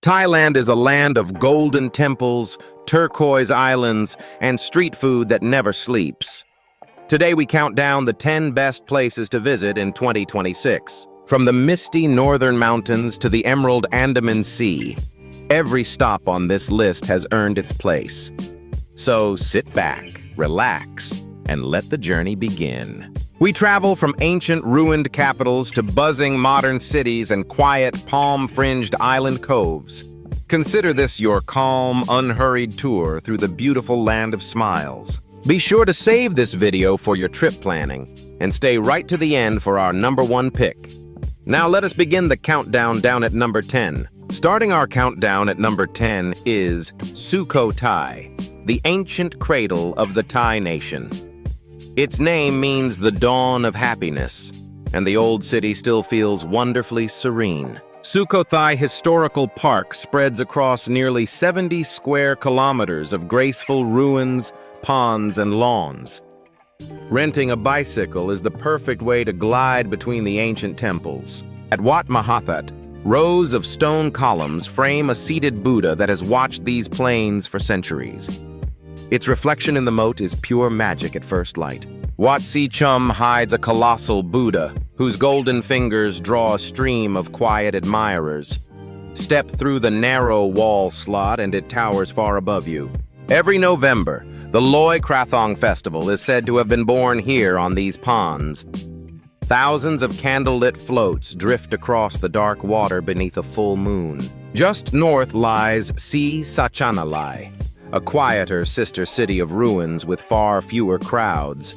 Thailand is a land of golden temples, turquoise islands, and street food that never sleeps. Today we count down the 10 best places to visit in 2026. From the misty northern mountains to the emerald Andaman Sea, every stop on this list has earned its place. So sit back, relax, and let the journey begin. We travel from ancient ruined capitals to buzzing modern cities and quiet palm-fringed island coves. Consider this your calm, unhurried tour through the beautiful land of smiles. Be sure to save this video for your trip planning and stay right to the end for our #1 pick. Now let us begin the countdown down at number 10. Starting our countdown at number 10 is Sukhothai, the ancient cradle of the Thai nation. Its name means the dawn of happiness, and the old city still feels wonderfully serene. Sukhothai Historical Park spreads across nearly 70 square kilometers of graceful ruins, ponds, and lawns. Renting a bicycle is the perfect way to glide between the ancient temples. At Wat Mahathat, rows of stone columns frame a seated Buddha that has watched these plains for centuries. Its reflection in the moat is pure magic at first light. Wat Si Chum hides a colossal Buddha, whose golden fingers draw a stream of quiet admirers. Step through the narrow wall slot and it towers far above you. Every November, the Loy Krathong Festival is said to have been born here on these ponds. Thousands of candlelit floats drift across the dark water beneath a full moon. Just north lies Si Sachanalai, a quieter sister city of ruins with far fewer crowds.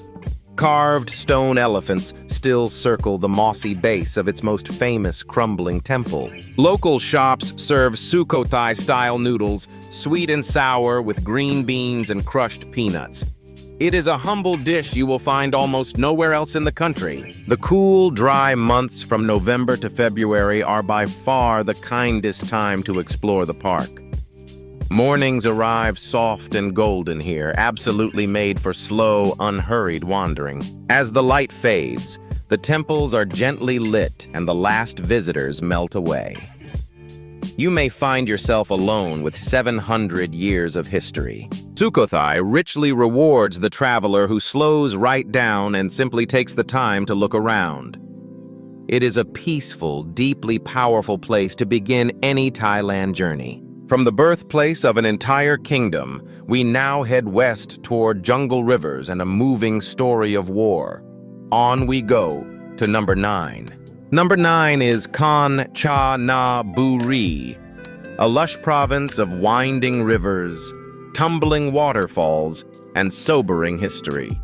Carved stone elephants still circle the mossy base of its most famous crumbling temple. Local shops serve Sukhothai-style noodles, sweet and sour with green beans and crushed peanuts. It is a humble dish you will find almost nowhere else in the country. The cool, dry months from November to February are by far the kindest time to explore the park. Mornings arrive soft and golden here, absolutely made for slow, unhurried wandering. As the light fades, the temples are gently lit and the last visitors melt away. You may find yourself alone with 700 years of history. Sukhothai richly rewards the traveler who slows right down and simply takes the time to look around. It is a peaceful, deeply powerful place to begin any Thailand journey. From the birthplace of an entire kingdom, we now head west toward jungle rivers and a moving story of war. On we go to number 9. Number 9 is Kanchanaburi, a lush province of winding rivers, tumbling waterfalls, and sobering history.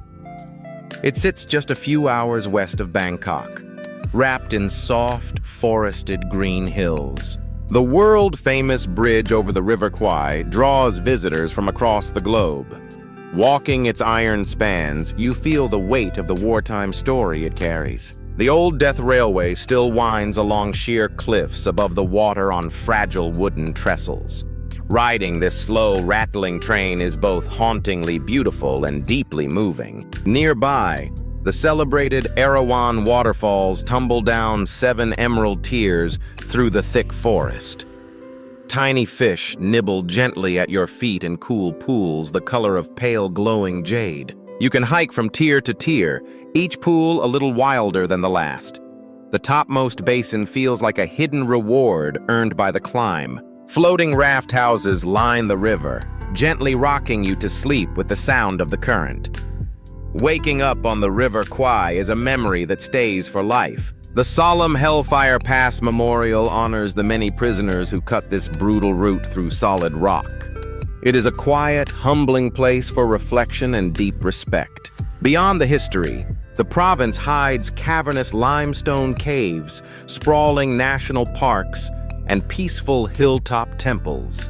It sits just a few hours west of Bangkok, wrapped in soft, forested green hills. The world-famous bridge over the River Kwai draws visitors from across the globe. Walking its iron spans, you feel the weight of the wartime story it carries. The old death railway still winds along sheer cliffs above the water on fragile wooden trestles. Riding this slow, rattling train is both hauntingly beautiful and deeply moving. Nearby, the celebrated Erawan waterfalls tumble down 7 emerald tiers through the thick forest. Tiny fish nibble gently at your feet in cool pools the color of pale glowing jade. You can hike from tier to tier, each pool a little wilder than the last. The topmost basin feels like a hidden reward earned by the climb. Floating raft houses line the river, gently rocking you to sleep with the sound of the current. Waking up on the River Kwai is a memory that stays for life. The solemn Hellfire Pass Memorial honors the many prisoners who cut this brutal route through solid rock. It is a quiet, humbling place for reflection and deep respect. Beyond the history, the province hides cavernous limestone caves, sprawling national parks, and peaceful hilltop temples.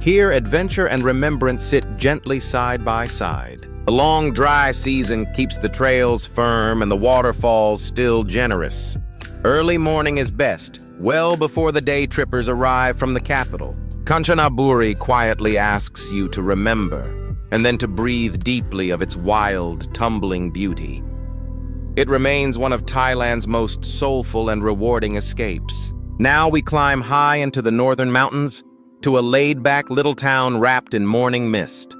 Here, adventure and remembrance sit gently side by side. The long, dry season keeps the trails firm and the waterfalls still generous. Early morning is best, well before the day trippers arrive from the capital. Kanchanaburi quietly asks you to remember, and then to breathe deeply of its wild, tumbling beauty. It remains one of Thailand's most soulful and rewarding escapes. Now we climb high into the northern mountains to a laid-back little town wrapped in morning mist.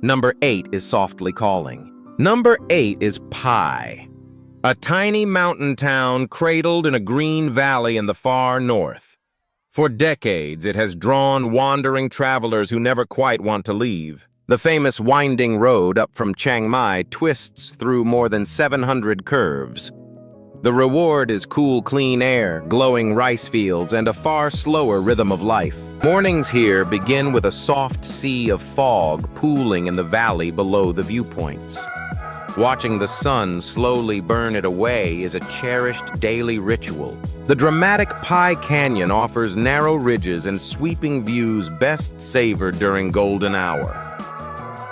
Number 8 is softly calling. Number 8 is Pai, a tiny mountain town cradled in a green valley in the far north. For decades, it has drawn wandering travelers who never quite want to leave. The famous winding road up from Chiang Mai twists through more than 700 curves. The reward is cool, clean air, glowing rice fields, and a far slower rhythm of life. Mornings here begin with a soft sea of fog pooling in the valley below the viewpoints. Watching the sun slowly burn it away is a cherished daily ritual. The dramatic Pai Canyon offers narrow ridges and sweeping views best savored during golden hour.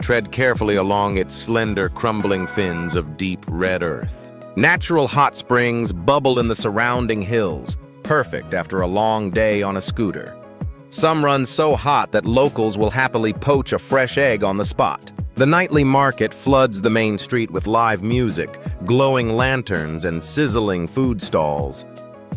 Tread carefully along its slender, crumbling fins of deep red earth. Natural hot springs bubble in the surrounding hills, perfect after a long day on a scooter. Some run so hot that locals will happily poach a fresh egg on the spot. The nightly market floods the main street with live music, glowing lanterns, and sizzling food stalls.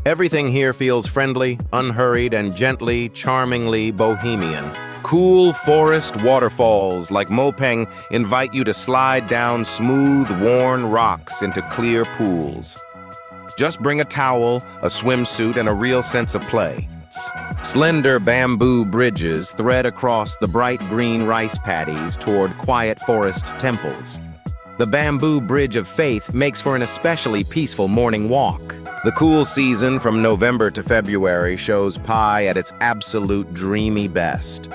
Everything here feels friendly, unhurried, and gently, charmingly bohemian. Cool forest waterfalls like Mopeng invite you to slide down smooth, worn rocks into clear pools. Just bring a towel, a swimsuit, and a real sense of play. Slender bamboo bridges thread across the bright green rice paddies toward quiet forest temples. The bamboo bridge of faith makes for an especially peaceful morning walk. The cool season from November to February shows Pai at its absolute dreamy best.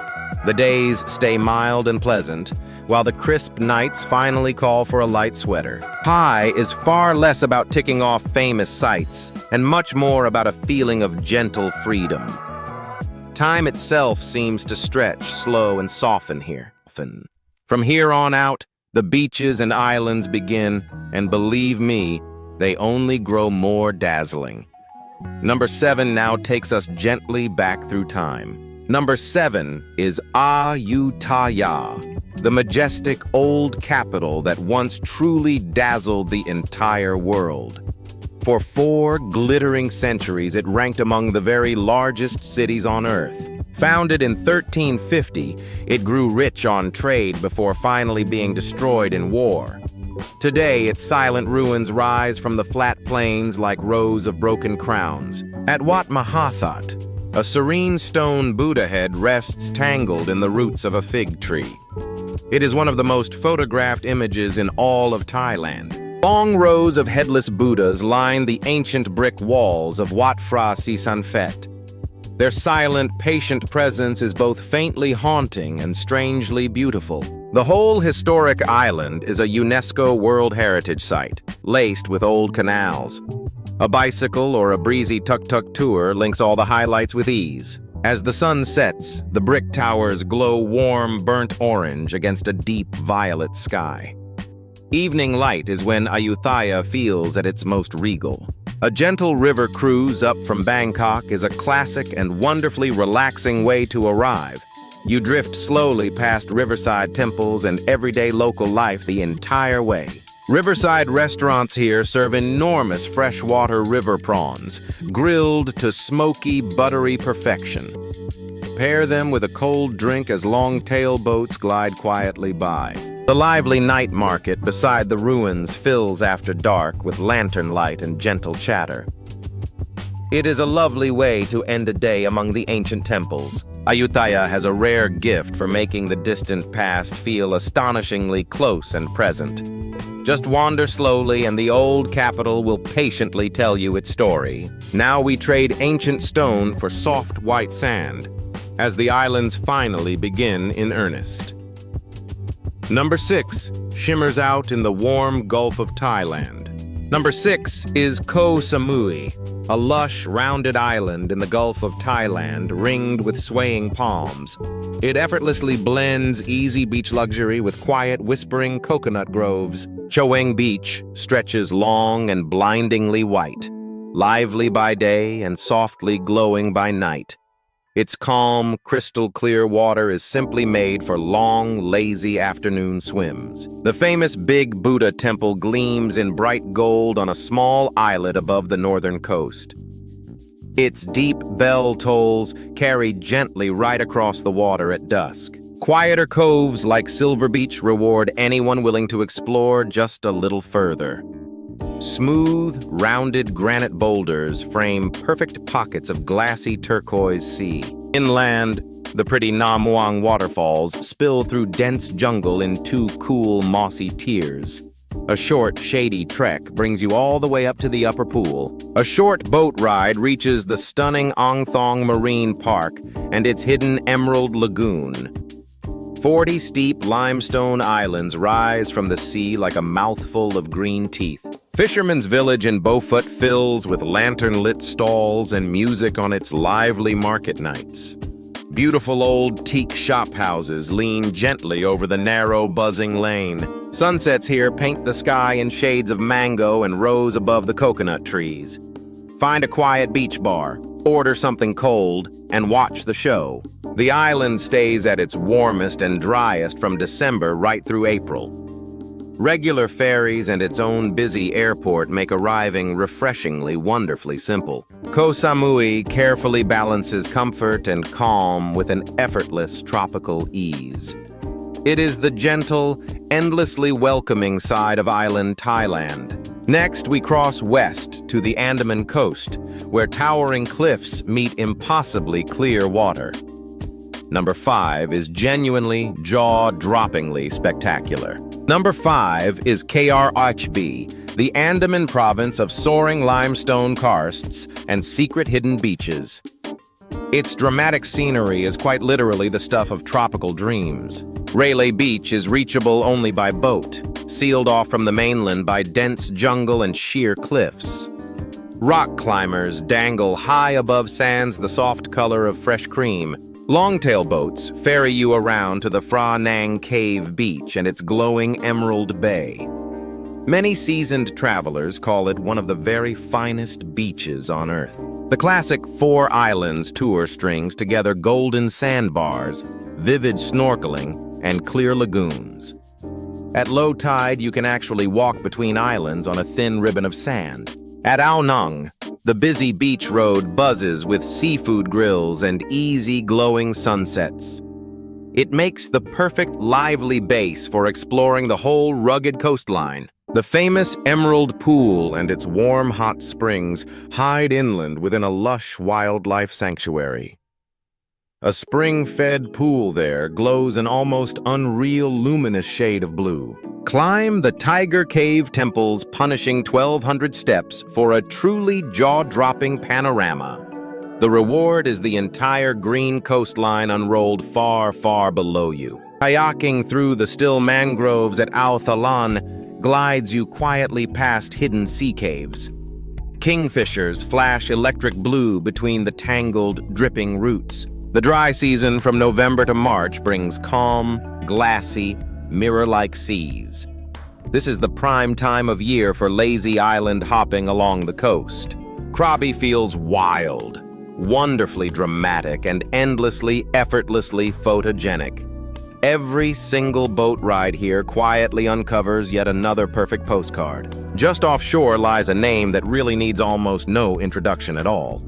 The days stay mild and pleasant, while the crisp nights finally call for a light sweater. Pai is far less about ticking off famous sights, and much more about a feeling of gentle freedom. Time itself seems to stretch, slow, and soften here. From here on out, the beaches and islands begin, and believe me, they only grow more dazzling. Number 7 now takes us gently back through time. Number 7 is Ayutthaya, the majestic old capital that once truly dazzled the entire world. For 4 glittering centuries, it ranked among the very largest cities on Earth. Founded in 1350, it grew rich on trade before finally being destroyed in war. Today, its silent ruins rise from the flat plains like rows of broken crowns. At Wat Mahathat, a serene stone Buddha head rests tangled in the roots of a fig tree. It is one of the most photographed images in all of Thailand. Long rows of headless Buddhas line the ancient brick walls of Wat Phra Sisanphet. Their silent, patient presence is both faintly haunting and strangely beautiful. The whole historic island is a UNESCO World Heritage Site, laced with old canals. A bicycle or a breezy tuk-tuk tour links all the highlights with ease. As the sun sets, the brick towers glow warm, burnt orange against a deep violet sky. Evening light is when Ayutthaya feels at its most regal. A gentle river cruise up from Bangkok is a classic and wonderfully relaxing way to arrive. You drift slowly past riverside temples and everyday local life the entire way. Riverside restaurants here serve enormous freshwater river prawns, grilled to smoky, buttery perfection. Pair them with a cold drink as long-tail boats glide quietly by. The lively night market beside the ruins fills after dark with lantern light and gentle chatter. It is a lovely way to end a day among the ancient temples. Ayutthaya has a rare gift for making the distant past feel astonishingly close and present. Just wander slowly and the old capital will patiently tell you its story. Now we trade ancient stone for soft white sand, as the islands finally begin in earnest. Number 6 shimmers out in the warm Gulf of Thailand. Number 6 is Koh Samui, a lush, rounded island in the Gulf of Thailand ringed with swaying palms. It effortlessly blends easy beach luxury with quiet, whispering coconut groves. Choeng Beach stretches long and blindingly white, lively by day and softly glowing by night. Its calm, crystal-clear water is simply made for long, lazy afternoon swims. The famous Big Buddha Temple gleams in bright gold on a small islet above the northern coast. its deep bell tolls carried gently right across the water at dusk. Quieter coves like Silver Beach reward anyone willing to explore just a little further. Smooth, rounded granite boulders frame perfect pockets of glassy turquoise sea. Inland, the pretty Nam Muang waterfalls spill through dense jungle in two cool, mossy tiers. A short, shady trek brings you all the way up to the upper pool. A short boat ride reaches the stunning Ong Thong Marine Park and its hidden Emerald Lagoon. 40 steep limestone islands rise from the sea like a mouthful of green teeth. Fisherman's Village in Beaufort fills with lantern-lit stalls and music on its lively market nights. Beautiful old teak shop houses lean gently over the narrow, buzzing lane. Sunsets here paint the sky in shades of mango and rose above the coconut trees. Find a quiet beach bar, order something cold, and watch the show. The island stays at its warmest and driest from December right through April. Regular ferries and its own busy airport make arriving refreshingly, wonderfully simple. Koh Samui carefully balances comfort and calm with an effortless tropical ease. It is the gentle, endlessly welcoming side of island Thailand. Next, we cross west to the Andaman coast, where towering cliffs meet impossibly clear water. Number 5 is genuinely, jaw-droppingly spectacular. Number 5 is KRHB, the Andaman province of soaring limestone karsts and secret hidden beaches. Its dramatic scenery is quite literally the stuff of tropical dreams. Railay Beach is reachable only by boat, sealed off from the mainland by dense jungle and sheer cliffs. Rock climbers dangle high above sands the soft color of fresh cream. Longtail boats ferry you around to the Phra Nang Cave Beach and its glowing Emerald Bay. Many seasoned travelers call it one of the very finest beaches on Earth. The classic 4 islands tour strings together golden sandbars, vivid snorkeling, and clear lagoons. At low tide, you can actually walk between islands on a thin ribbon of sand. At Ao Nang, the busy beach road buzzes with seafood grills and easy glowing sunsets. It makes the perfect lively base for exploring the whole rugged coastline. The famous Emerald Pool and its warm hot springs hide inland within a lush wildlife sanctuary. A spring-fed pool there glows an almost unreal luminous shade of blue. Climb the Tiger Cave Temple's punishing 1,200 steps for a truly jaw-dropping panorama. The reward is the entire green coastline unrolled far, far below you. Kayaking through the still mangroves at Ayutthaya glides you quietly past hidden sea caves. Kingfishers flash electric blue between the tangled, dripping roots. The dry season from November to March brings calm, glassy, mirror-like seas. This is the prime time of year for lazy island hopping along the coast. Krabi feels wild, wonderfully dramatic, and endlessly, effortlessly photogenic. Every single boat ride here quietly uncovers yet another perfect postcard. Just offshore lies a name that really needs almost no introduction at all.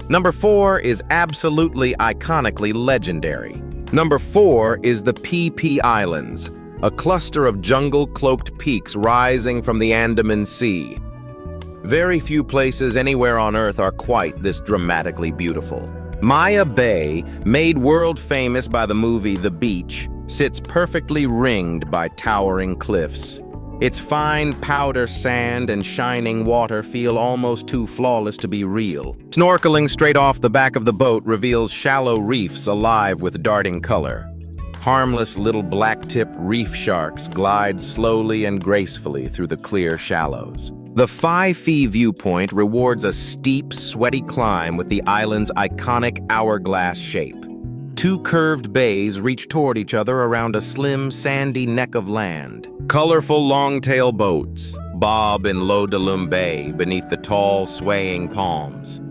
Number 4 is absolutely iconically legendary. Number 4 is the Phi Phi Islands, a cluster of jungle-cloaked peaks rising from the Andaman Sea. Very few places anywhere on Earth are quite this dramatically beautiful. Maya Bay, made world famous by the movie The Beach, sits perfectly ringed by towering cliffs. Its fine powder sand and shining water feel almost too flawless to be real. Snorkeling straight off the back of the boat reveals shallow reefs alive with darting color. Harmless little black-tip reef sharks glide slowly and gracefully through the clear shallows. The Phi Phi viewpoint rewards a steep, sweaty climb with the island's iconic hourglass shape. 2 curved bays reach toward each other around a slim, sandy neck of land. Colorful long-tail boats bob in Lo De Lum Bay beneath the tall, swaying palms.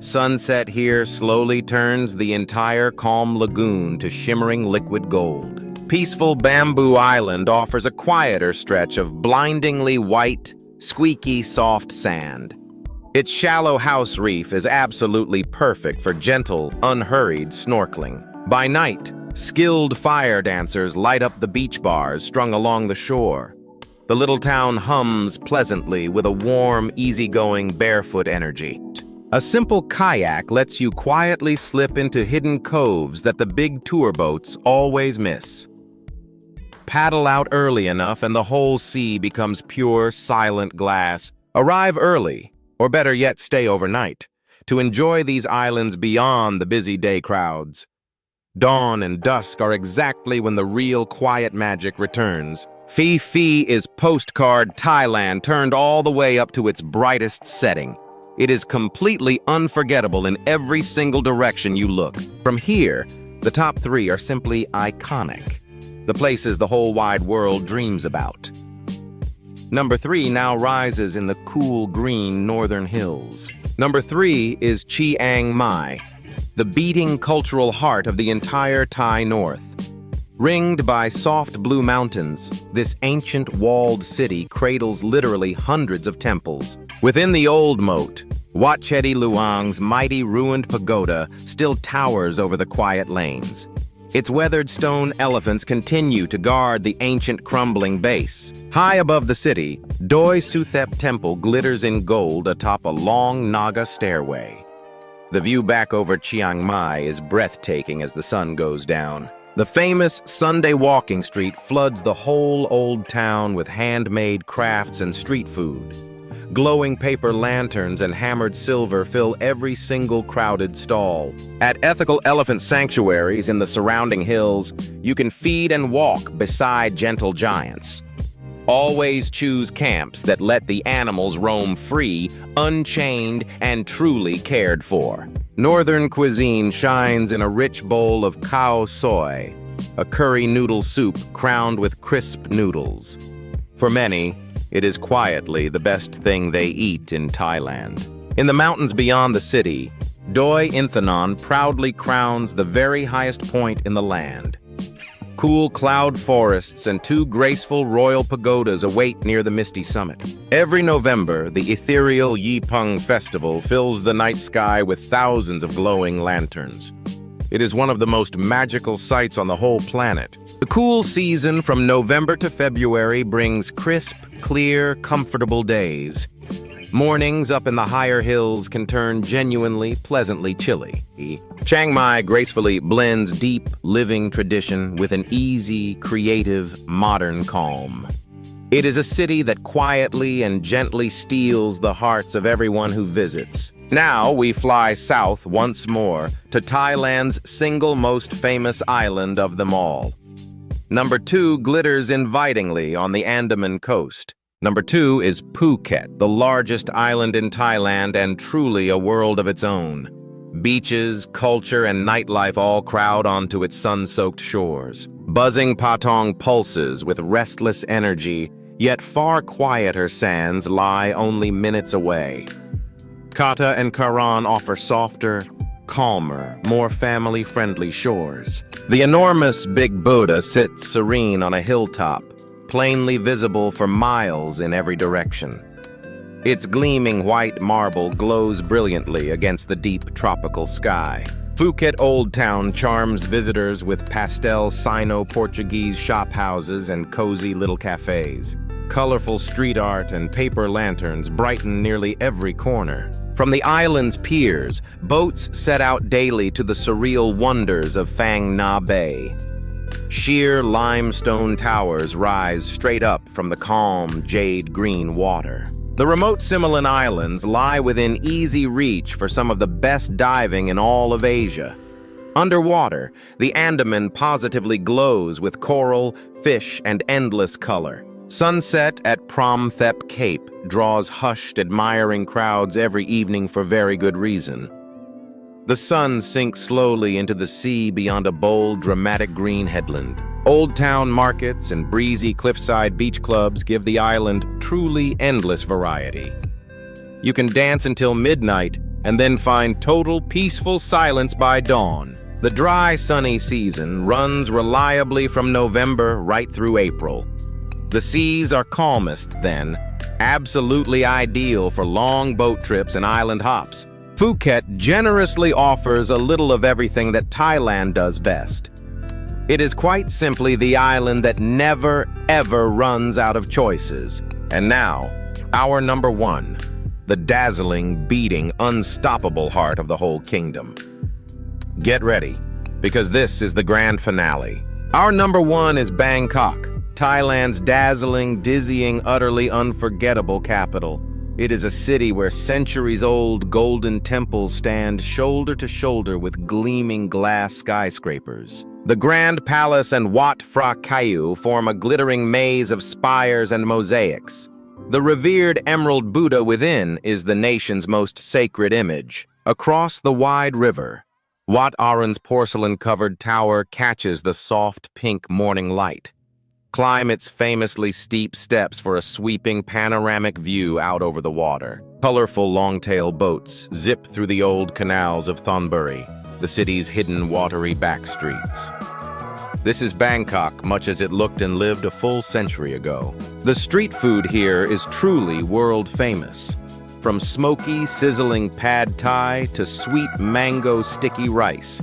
Sunset here slowly turns the entire calm lagoon to shimmering liquid gold. Peaceful Bamboo Island offers a quieter stretch of blindingly white, squeaky, soft sand. Its shallow house reef is absolutely perfect for gentle, unhurried snorkeling. By night, skilled fire dancers light up the beach bars strung along the shore. The little town hums pleasantly with a warm, easygoing, barefoot energy. A simple kayak lets you quietly slip into hidden coves that the big tour boats always miss. Paddle out early enough and the whole sea becomes pure, silent glass. Arrive early, or better yet, stay overnight, to enjoy these islands beyond the busy day crowds. Dawn and dusk are exactly when the real quiet magic returns. Phi Phi is postcard Thailand turned all the way up to its brightest setting. It is completely unforgettable in every single direction you look. From here, the top three are simply iconic. The places the whole wide world dreams about. Number 3 now rises in the cool green northern hills. Number 3 is Chiang Mai, the beating cultural heart of the entire Thai north. Ringed by soft blue mountains, this ancient walled city cradles literally hundreds of temples. Within the old moat, Wat Chedi Luang's mighty ruined pagoda still towers over the quiet lanes. Its weathered stone elephants continue to guard the ancient crumbling base. High above the city, Doi Suthep Temple glitters in gold atop a long Naga stairway. The view back over Chiang Mai is breathtaking as the sun goes down. The famous Sunday walking street floods the whole old town with handmade crafts and street food. Glowing paper lanterns and hammered silver fill every single crowded stall. At ethical elephant sanctuaries in the surrounding hills, you can feed and walk beside gentle giants. Always choose camps that let the animals roam free, unchained, and truly cared for. Northern cuisine shines in a rich bowl of khao soi, a curry noodle soup crowned with crisp noodles. For many, it is quietly the best thing they eat in Thailand. In the mountains beyond the city, Doi Inthanon proudly crowns the very highest point in the land. Cool cloud forests and 2 graceful royal pagodas await near the misty summit. Every November, the ethereal Yipeng Festival fills the night sky with thousands of glowing lanterns. It is one of the most magical sights on the whole planet. The cool season from November to February brings crisp, clear, comfortable days. Mornings up in the higher hills can turn genuinely, pleasantly chilly. Chiang Mai gracefully blends deep, living tradition with an easy, creative, modern calm. It is a city that quietly and gently steals the hearts of everyone who visits. Now we fly south once more to Thailand's single most famous island of them all. Number 2 glitters invitingly on the Andaman coast. Number 2 is Phuket, the largest island in Thailand and truly a world of its own. Beaches, culture, and nightlife all crowd onto its sun-soaked shores. Buzzing patong pulses with restless energy, yet far quieter sands lie only minutes away. Kata and Karan offer softer, calmer, more family-friendly shores. The enormous Big Buddha sits serene on a hilltop, plainly visible for miles in every direction. Its gleaming white marble glows brilliantly against the deep tropical sky. Phuket Old Town charms visitors with pastel Sino-Portuguese shophouses and cozy little cafes. Colorful street art and paper lanterns brighten nearly every corner. From the island's piers, boats set out daily to the surreal wonders of Phang Nga Bay. Sheer limestone towers rise straight up from the calm, jade-green water. The remote Similan Islands lie within easy reach for some of the best diving in all of Asia. Underwater, the Andaman positively glows with coral, fish, and endless color. Sunset at Promthep Cape draws hushed, admiring crowds every evening for very good reason. The sun sinks slowly into the sea beyond a bold, dramatic green headland. Old town markets and breezy cliffside beach clubs give the island truly endless variety. You can dance until midnight and then find total peaceful silence by dawn. The dry, sunny season runs reliably from November right through April. The seas are calmest then, absolutely ideal for long boat trips and island hops. Phuket generously offers a little of everything that Thailand does best. It is quite simply the island that never, ever runs out of choices. And now, our number one, the dazzling, beating, unstoppable heart of the whole kingdom. Get ready, because this is the grand finale. Our number one is Bangkok, Thailand's dazzling, dizzying, utterly unforgettable capital. It is a city where centuries-old golden temples stand shoulder to shoulder with gleaming glass skyscrapers. The Grand Palace and Wat Phra Kaew form a glittering maze of spires and mosaics. The revered Emerald Buddha within is the nation's most sacred image. Across the wide river, Wat Arun's porcelain-covered tower catches the soft pink morning light. Climb its famously steep steps for a sweeping panoramic view out over the water. Colorful long-tail boats zip through the old canals of Thonburi, the city's hidden watery back streets. This is Bangkok, much as it looked and lived a full century ago. The street food here is truly world famous. From smoky, sizzling pad thai to sweet mango sticky rice,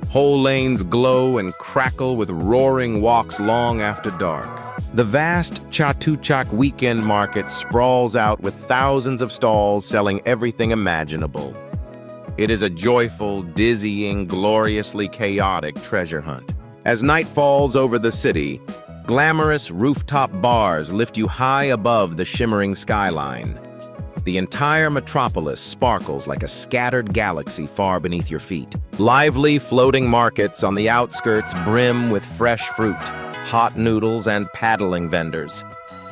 whole lanes glow and crackle with roaring walks long after dark. The vast Chatuchak weekend market sprawls out with thousands of stalls selling everything imaginable. It is a joyful, dizzying, gloriously chaotic treasure hunt. As night falls over the city, glamorous rooftop bars lift you high above the shimmering skyline. The entire metropolis sparkles like a scattered galaxy far beneath your feet. Lively, floating markets on the outskirts brim with fresh fruit, hot noodles, and paddling vendors.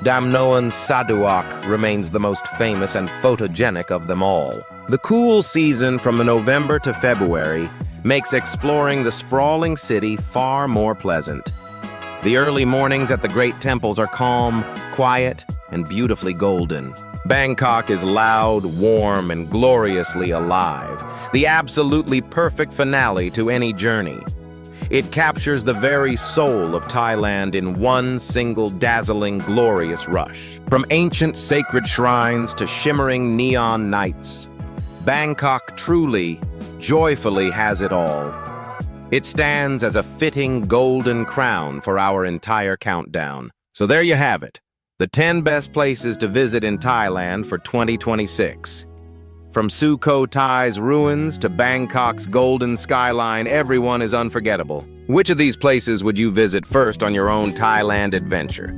Damnoan Saduak remains the most famous and photogenic of them all. The cool season from November to February makes exploring the sprawling city far more pleasant. The early mornings at the great temples are calm, quiet, and beautifully golden. Bangkok is loud, warm, and gloriously alive, the absolutely perfect finale to any journey. It captures the very soul of Thailand in one single dazzling, glorious rush. From ancient sacred shrines to shimmering neon nights, Bangkok truly, joyfully has it all. It stands as a fitting golden crown for our entire countdown. So there you have it. The 10 best places to visit in Thailand for 2026. From Sukhothai's ruins to Bangkok's golden skyline, everyone is unforgettable. Which of these places would you visit first on your own Thailand adventure?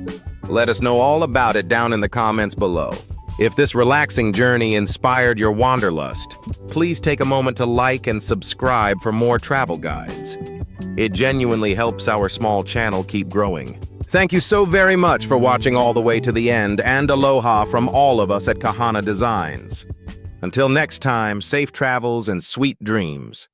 Let us know all about it down in the comments below. If this relaxing journey inspired your wanderlust, please take a moment to like and subscribe for more travel guides. It genuinely helps our small channel keep growing. Thank you so very much for watching all the way to the end, and aloha from all of us at Kahana Designs. Until next time, safe travels and sweet dreams.